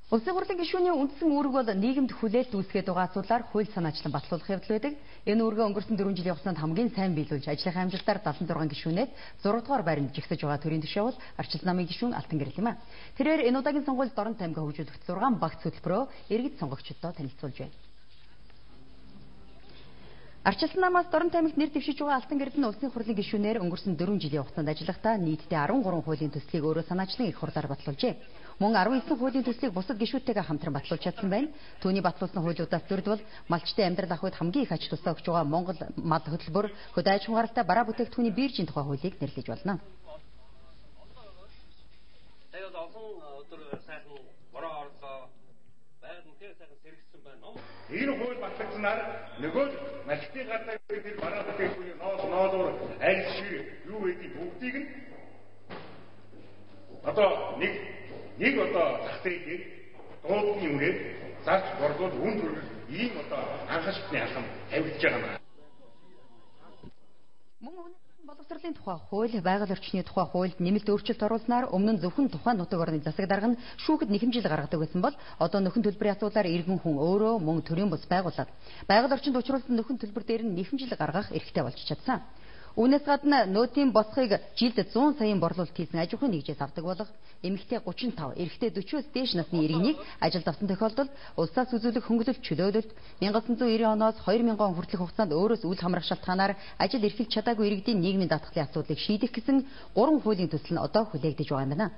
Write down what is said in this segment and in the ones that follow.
Улсын хурлын гишүүний үндсэн үүрэг бол нийгэмд хүлээлт үүсгээд байгаа асуудлаар хууль санаачлан батлуулах явдал байдаг. Энэ үүргээ өнгөрсөн 4 жилийн хугацаанд хамгийн сайн биелүүлж ажлынхаа амжилтаар 76 гишүүнээс 6 дугаар байранд жигсэж байгаа төрийн түвшин бол Арчил намын гишүүн Алтан гэрэл юм а. Тэрээр энэ удаагийн сонгуульд Дорн таймгаа хөгжүүлэх 6 багц хөтөлбөрөө иргэд сонгогчдод танилцуулж байна. Арчилсан намаас Дорн таймагт нэр дэвшиж байгаа Алтан гэрэл нь улсын хурлын гишүүнээр өнгөрсөн 4 жилийн хугацаанд ажиллахдаа нийтдээ 13 хуулийн төслийг өөрөө санаачлан их хурлаар батлуулжээ. Мөн 19 хуулийн төслийг бусад гишүүдтэйгээ хамтран батлуулж чадсан байна. Түүний батлуулсан хуулиудаас дөрөвдөл малчтай амьдрал авахд хамгийн их ач тусаа өгч байгаа Монгол мад хөтөлбөр хөдөө аж ахуйн гаралтай бараа бүтээгдэхүүний биржийн тухай хуулийг нэрлэж болно. Энэ хууль батлагдсанаар нөгөө малчтай гаралтай тэр бараа бүтээгдэхүүний ноолоор аль шиг юу гэдгийг бүгдийг нь одоо нэг одоо зах зээлийг дуудны үнээр зарж борлуулж үн төрөл ийм одоо анхаарчны алхам тавьж байгаа юм. Мөн боловсролын тухай хууль, байгаль орчны тухай хуульд нэмэлт өөрчлөлт оруулснаар өмнө нь зөвхөн тухайн нутаг орны засаг дарга нь шүүхэд нэхэмжил гаргадаг байсан бол одоо нөхөн төлбөрийн асуудлаар иргэн хүн өөрөө мөн төрийн бус байгууллаад байгаль орчинд учруулсан нөхөн төлбөр дээр нь нэхэмжил гаргах эрхтэй болж чадсан. Үүнээс гадна нөөтийн босхыг жилд 100 саяын борлуулалт хийсэн аж ахуйн нэгжээс авдаг болох эмэгтэй 35, эрэгтэй 40-оос дээш насны иргэнийг ажилд авсан тохиолдолд улсаас үзүүлэх хөнгөлөлт чөлөөлөлт 1990 оноос 2000 он хүртэлх хугацаанд өөрөөс үл хамрах шалтгаанаар ажил эрхэлж чадаагүй иргэдийн нийгмийн даатгалын асуудлыг шийдэх гэсэн 3 хуулийн төсөл нь одоо хүлээгдэж байгаа юм байна.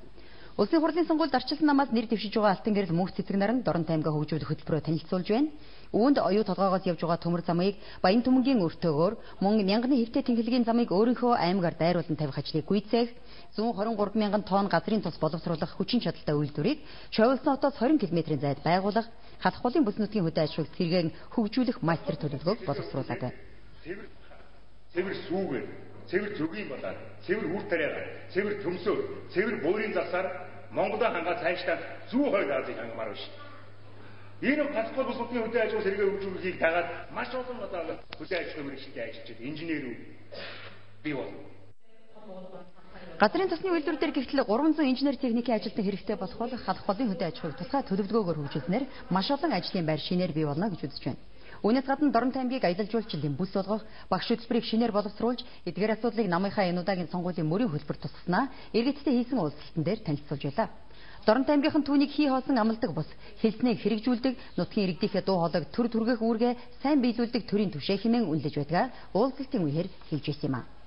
Улсын хурлын сонгуульд Арчилсан намаас нэр дэвшиж байгаа Алтан гэрэл мөнх цэцэг нар нь Дорн таймгаа хөгжүүлэх хөтөлбөрөөр танилцуулж байна. Үүнд оюу толгоогоос явж байгаа төмөр замыг Баян Түмэнгийн өртөөгөөр мөн мянганы хэвтэй тэнхлэгийн замыг өөрийнхөө аймгаар дайруулан тавих ажлыг гүйцээх 123 мянган тонн газрын тос боловсруулах хүчин чадалтай үйлдвэрийг Шовлсон хотоос 20 км-ийн зайд байгуулах халах голын бүс нутгийн хөдөө аж ахуйг сэргээн хөгжүүлэх мастер төлөвлөгөөг боловсруулдаг байна. Цэвэр сүүгээр, цэвэр зөвгийн болоод, цэвэр үр тариагаар, цэвэр төмсөөр, цэвэр буурийн засаар Монголоо хангаа цаашдаа зүү хойд Азийг хангамаар байна. Энэ халахгүй бүс нутгийн хөдөө аж ахуй сэргээ хөгжүүлэхийг дагаад маш олон одоо хөдөө аж ахуйн мэргэжилтэд ажиллаж инженерүүд бий болно. Газрын тосны үйлдвэр дээр гэвтэл 300 инженер техникийн ажилтан хэрэгтэй болох бол халах голын хөдөө аж ахуйг тусгай төлөвлөгөөгөөр хөгжүүлснээр маш олон ажлын байр шинээр бий болно гэж үзэж байна. Үүнээс гадна Дорн таймгийг аялал жуулчлалын бүс болгох, багш хөтөлбөрийг шинээр боловсруулж, эдгээр асуудлыг намынхаа энэ удаагийн сонгуулийн мөрийн хөлбөр тусгаснаа иргэдтэй хийсэн уулзалтан дээр танилцуулж байлаа. Дорн таймгийнхан түүнийг хий хоосон амлдаг бус, хэлснэг хэрэгжүүлдэг, нутгийн иргэдийнхээ дуу хоолойг төр түргэх үүргээ сайн биелүүлдэг төрийн түвшээ хэмээн үнэлж байдгаа уулзалтын үеэр хэлж ирсэн юм а.